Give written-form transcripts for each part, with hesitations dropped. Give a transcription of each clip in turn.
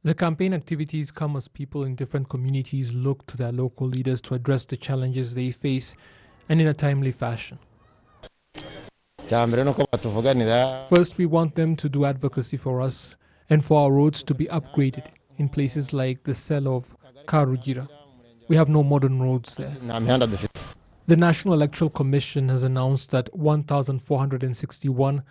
The campaign activities come as people in different communities look to their local leaders to address the challenges they face and in a timely fashion. First, we want them to do advocacy for us and for our roads to be upgraded in places like the cell of Karugira. We have no modern roads there. The National Electoral Commission has announced that 1,461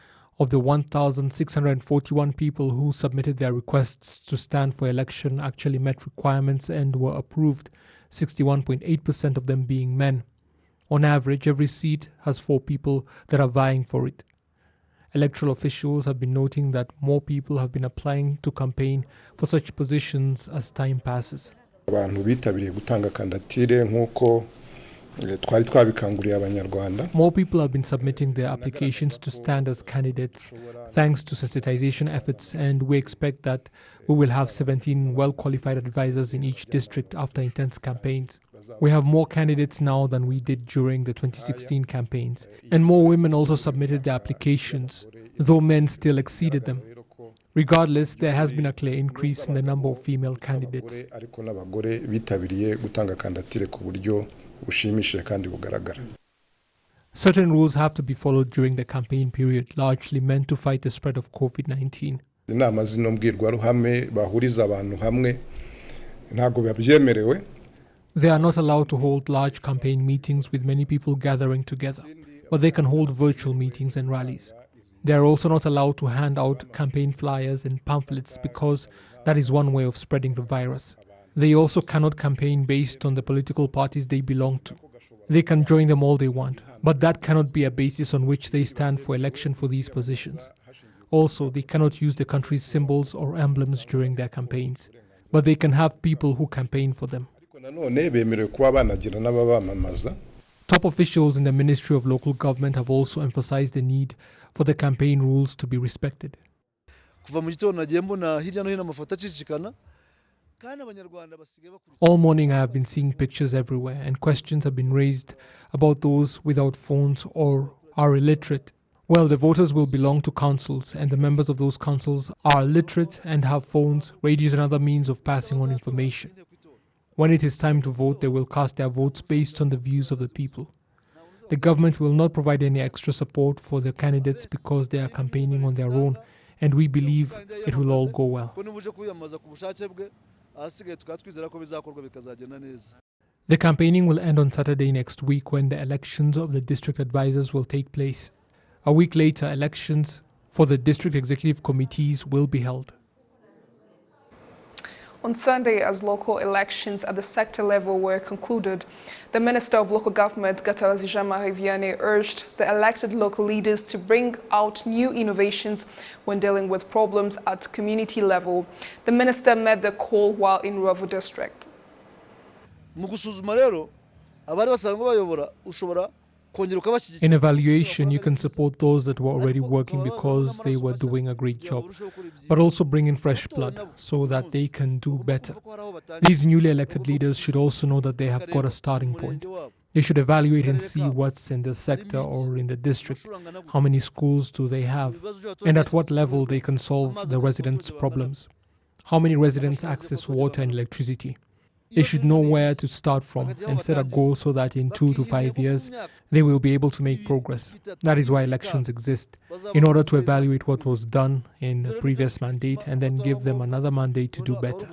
of the 1,641 people who submitted their requests to stand for election actually met requirements and were approved, 61.8% of them being men. On average, every seat has 4 people that are vying for it. Electoral officials have been noting that more people have been applying to campaign for such positions as time passes. More people have been submitting their applications to stand as candidates thanks to sensitization efforts, and we expect that we will have 17 well-qualified advisors in each district after intense campaigns. We have more candidates now than we did during the 2016 campaigns, and more women also submitted their applications, though men still exceeded them. Regardless, there has been a clear increase in the number of female candidates. Certain rules have to be followed during the campaign period, largely meant to fight the spread of COVID-19. They are not allowed to hold large campaign meetings with many people gathering together, but they can hold virtual meetings and rallies. They are also not allowed to hand out campaign flyers and pamphlets because that is one way of spreading the virus. They also cannot campaign based on the political parties they belong to. They can join them all they want, but that cannot be a basis on which they stand for election for these positions. Also, they cannot use the country's symbols or emblems during their campaigns, but they can have people who campaign for them. Top officials in the Ministry of Local Government have also emphasized the need for the campaign rules to be respected. All morning I have been seeing pictures everywhere, and questions have been raised about those without phones or are illiterate. Well, the voters will belong to councils, and the members of those councils are literate and have phones, radios and other means of passing on information. When it is time to vote, they will cast their votes based on the views of the people. The government will not provide any extra support for the candidates because they are campaigning on their own, and we believe it will all go well. The campaigning will end on Saturday next week, when the elections of the district advisors will take place. A week later, elections for the district executive committees will be held. On Sunday, as local elections at the sector level were concluded, the Minister of Local Government, Gatabazi Jean-Marie Vianney, urged the elected local leaders to bring out new innovations when dealing with problems at community level. The minister made the call while in Ruvu district. In evaluation, you can support those that were already working because they were doing a great job, but also bring in fresh blood so that they can do better. These newly elected leaders should also know that they have got a starting point. They should evaluate and see what's in the sector or in the district, how many schools do they have, and at what level they can solve the residents' problems. How many residents access water and electricity? They should know where to start from and set a goal so that in 2 to 5 years, they will be able to make progress. That is why elections exist, in order to evaluate what was done in the previous mandate and then give them another mandate to do better.